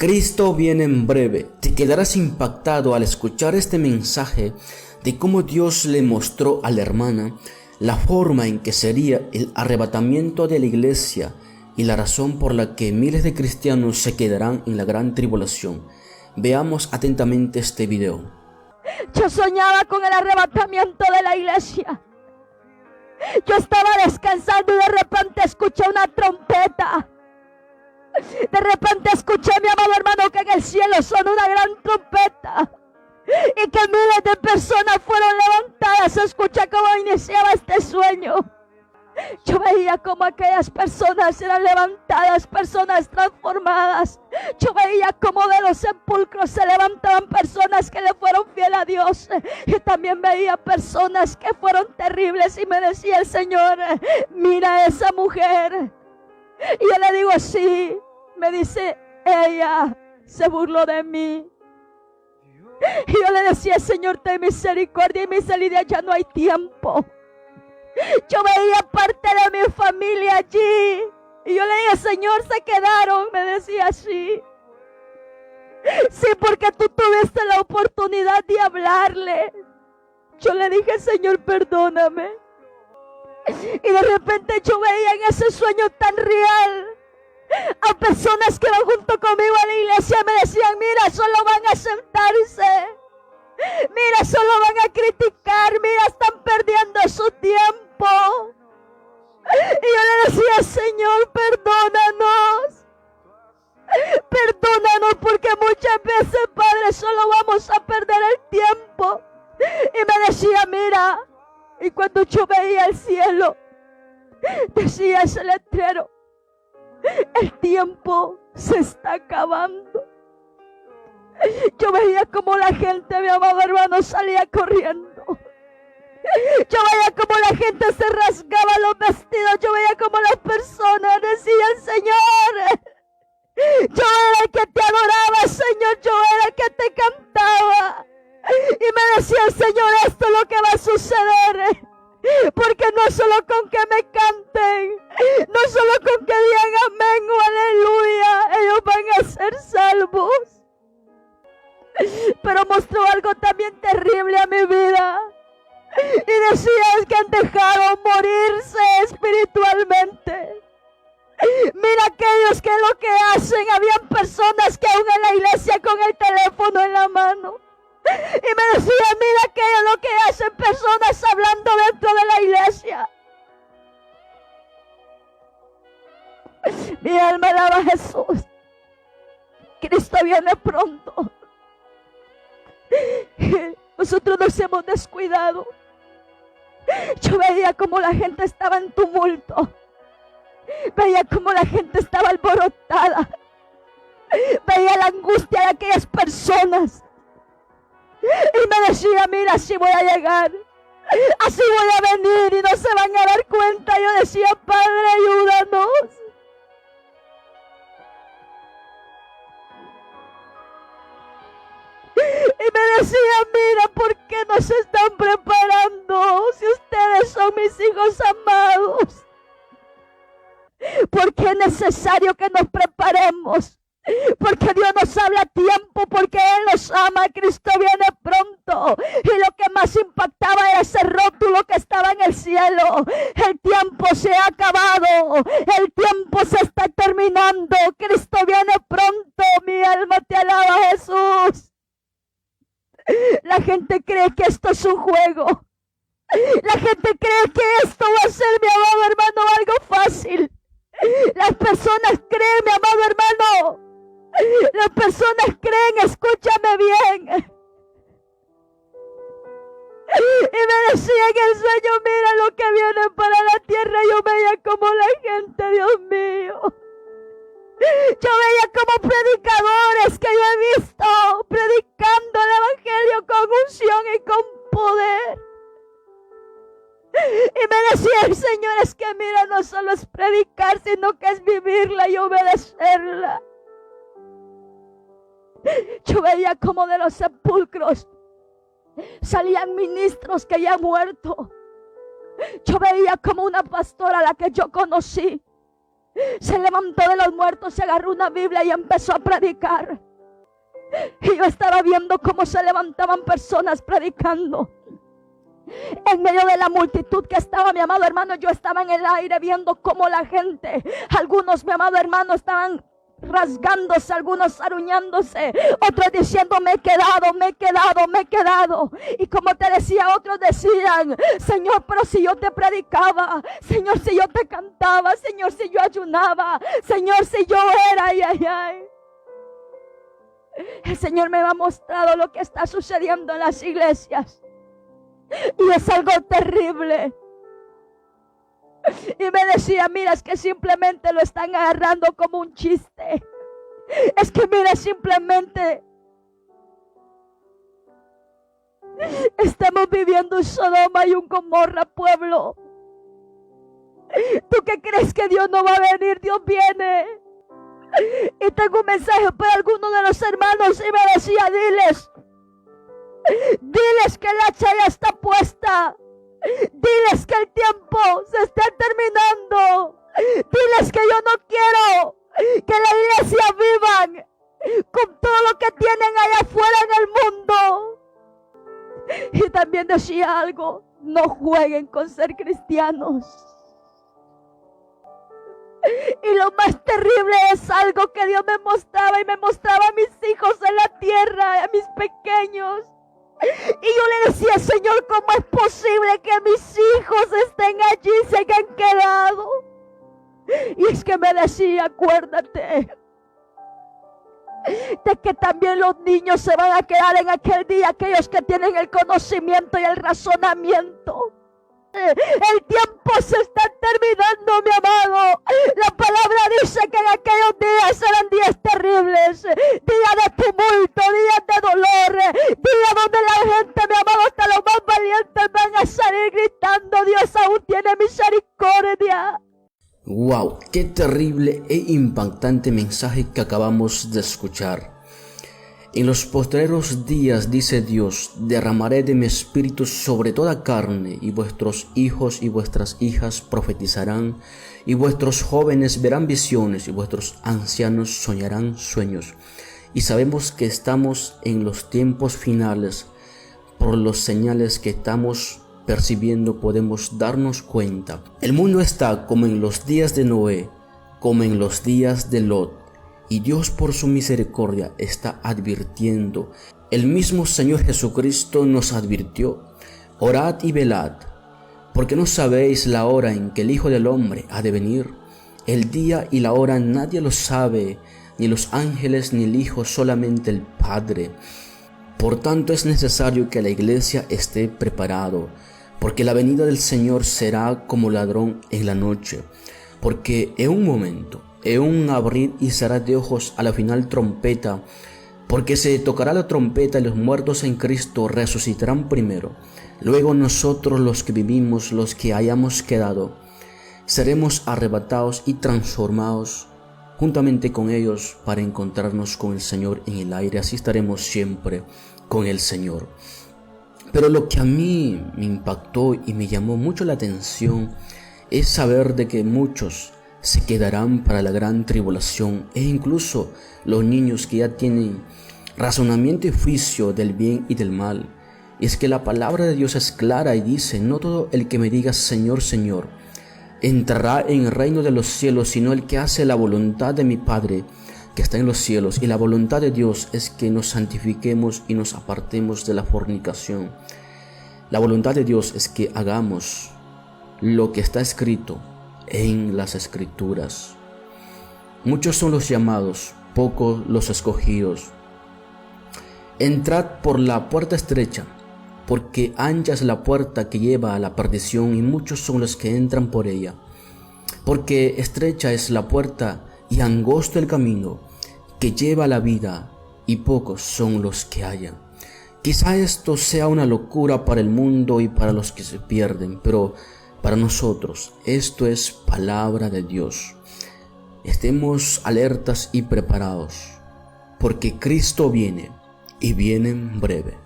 Cristo viene en breve. Te quedarás impactado al escuchar este mensaje de cómo Dios le mostró a la hermana la forma en que sería el arrebatamiento de la iglesia y la razón por la que miles de cristianos se quedarán en la gran tribulación. Veamos atentamente este video. Yo soñaba con el arrebatamiento de la iglesia. Yo estaba descansando y de repente escuché una trompeta. De repente escuché, mi amado hermano, que en el cielo sonó una gran trompeta y que miles de personas fueron levantadas. Escuché cómo iniciaba este sueño. Yo veía cómo aquellas personas eran levantadas, personas transformadas. Yo veía cómo de los sepulcros se levantaban personas que le fueron fiel a Dios. Y también veía personas que fueron terribles y me decía el Señor, mira a esa mujer. Y yo le digo, sí. Me dice, ella se burló de mí. Y yo le decía, Señor, ten misericordia, y me salida ya no hay tiempo. Yo veía parte de mi familia allí. Y yo le dije, Señor, se quedaron. Me decía así. Sí, porque tú tuviste la oportunidad de hablarle. Yo le dije, Señor, perdóname. Y de repente yo veía en ese sueño tan real a personas que van junto conmigo a la iglesia y me decían, mira, solo van a sentarse. Mira, solo van a criticar. Mira, están perdiendo su tiempo. Y yo le decía, Señor, perdónanos. Perdónanos porque muchas veces, Padre, solo vamos a perder el tiempo. Y me decía, mira. Y cuando yo veía el cielo, decía ese letrero, el tiempo se está acabando. Yo veía como la gente, mi amado hermano, salía corriendo. Yo veía como la gente se rasgaba los vestidos. Yo veía como las personas decían, Señor, yo era el que te adoraba, Señor, yo era el que te cantaba. Y me decía el Señor, esto es lo que va a suceder. Porque no solo con que me canten, no solo con que digan amén o aleluya, ellos van a ser salvos. Pero mostró algo también terrible a mi vida. Y decía que han dejado morirse espiritualmente. Mira aquellos que lo que hacen, habían personas que aún en la iglesia con el teléfono en la mano. Y me decía, mira que es lo que hacen personas hablando dentro de la iglesia. Mi alma alaba a Jesús. Cristo viene pronto. Nosotros nos hemos descuidado. Yo veía como la gente estaba en tumulto. Veía como la gente estaba alborotada. Veía la angustia de aquellas personas. Y me decía, mira, así voy a llegar, así voy a venir y no se van a dar cuenta. Yo decía, Padre, ayúdanos. Y me decía, mira, ¿por qué no se están preparando? Si ustedes son mis hijos amados. Porque es necesario que nos preparemos. Porque Dios nos habla a tiempo, porque Él nos ama. Cristo viene pronto. Y lo que más impactaba era ese rótulo que estaba en el cielo. El tiempo se ha acabado. El tiempo se está terminando. Cristo viene pronto. Mi alma te alaba, Jesús. La gente cree que esto es un juego. La gente cree que esto va a ser, mi amado hermano, algo fácil. Las personas creen, mi amado hermano. Las personas creen, escúchame bien. Y me decía en el sueño, mira lo que viene para la tierra. Yo veía como la gente, Dios mío. Yo veía como predicadores que yo he visto predicando el evangelio con unción y con poder. Y me decía el Señor, es que mira, no solo es predicar, sino que es vivirla y obedecerla. Yo veía como de los sepulcros salían ministros que ya han muerto. Yo veía como una pastora a la que yo conocí Se levantó de los muertos, se agarró una Biblia y empezó a predicar. Y yo estaba viendo cómo se levantaban personas predicando. En medio de la multitud que estaba, mi amado hermano, yo estaba en el aire viendo cómo la gente, algunos, mi amado hermano, estaban rasgándose, algunos aruñándose, otros diciendo me he quedado, me he quedado, me he quedado. Y como te decía, otros decían, Señor, pero si yo te predicaba, Señor, si yo te cantaba, Señor, si yo ayunaba, Señor, si yo era, ay, ay, ay. El Señor me ha mostrado lo que está sucediendo en las iglesias. Y es algo terrible. Y me decía, mira, es que simplemente lo están agarrando como un chiste. Es que mira, simplemente estamos viviendo un Sodoma y un Gomorra, pueblo. ¿Tú qué crees que Dios no va a venir? Dios viene. Y tengo un mensaje para algunos de los hermanos y me decía, diles que el hacha ya está puesta. Diles que el tiempo se está terminando. Diles que yo no quiero que la iglesia vivan con todo lo que tienen allá afuera en el mundo. Y también decía algo, no jueguen con ser cristianos. Y lo más terrible es algo que Dios me mostraba y me mostraba a mis hijos en la tierra, a mis pequeños. Y yo le decía, Señor, ¿cómo es posible que mis hijos estén allí y se hayan quedado? Y es que me decía, acuérdate de que también los niños se van a quedar en aquel día, aquellos que tienen el conocimiento y el razonamiento. El tiempo se está terminando, mi amado. La palabra dice que en aquellos días serán días terribles, días de tumulto, días de dolor, días donde la gente, mi amado, hasta los más valientes van a salir gritando, Dios aún tiene misericordia. ¡Wow! ¡Qué terrible e impactante mensaje que acabamos de escuchar! En los postreros días, dice Dios, derramaré de mi espíritu sobre toda carne, y vuestros hijos y vuestras hijas profetizarán, y vuestros jóvenes verán visiones, y vuestros ancianos soñarán sueños. Y sabemos que estamos en los tiempos finales. Por los señales que estamos percibiendo podemos darnos cuenta. El mundo está como en los días de Noé, como en los días de Lot. Y Dios por su misericordia está advirtiendo. El mismo Señor Jesucristo nos advirtió: orad y velad, porque no sabéis la hora en que el Hijo del Hombre ha de venir. El día y la hora nadie lo sabe, ni los ángeles ni el Hijo, solamente el Padre. Por tanto es necesario que la iglesia esté preparado, porque la venida del Señor será como ladrón en la noche. Porque en un momento, en un abrir y cerrar de ojos, a la final trompeta, porque se tocará la trompeta y los muertos en Cristo resucitarán primero. Luego nosotros, los que vivimos, los que hayamos quedado, seremos arrebatados y transformados juntamente con ellos para encontrarnos con el Señor en el aire. Así estaremos siempre con el Señor. Pero lo que a mí me impactó y me llamó mucho la atención es saber de que muchos se quedarán para la gran tribulación, e incluso los niños que ya tienen razonamiento y juicio del bien y del mal. Y es que la palabra de Dios es clara y dice: no todo el que me diga Señor, Señor, entrará en el reino de los cielos, sino el que hace la voluntad de mi Padre que está en los cielos. Y la voluntad de Dios es que nos santifiquemos y nos apartemos de la fornicación. La voluntad de Dios es que hagamos lo que está escrito en las Escrituras. Muchos son los llamados, pocos los escogidos. Entrad por la puerta estrecha, porque ancha es la puerta que lleva a la perdición, y muchos son los que entran por ella. Porque estrecha es la puerta y angosto el camino que lleva a la vida, y pocos son los que hallan. Quizá esto sea una locura para el mundo y para los que se pierden, pero para nosotros esto es palabra de Dios. Estemos alertas y preparados, porque Cristo viene, y viene en breve.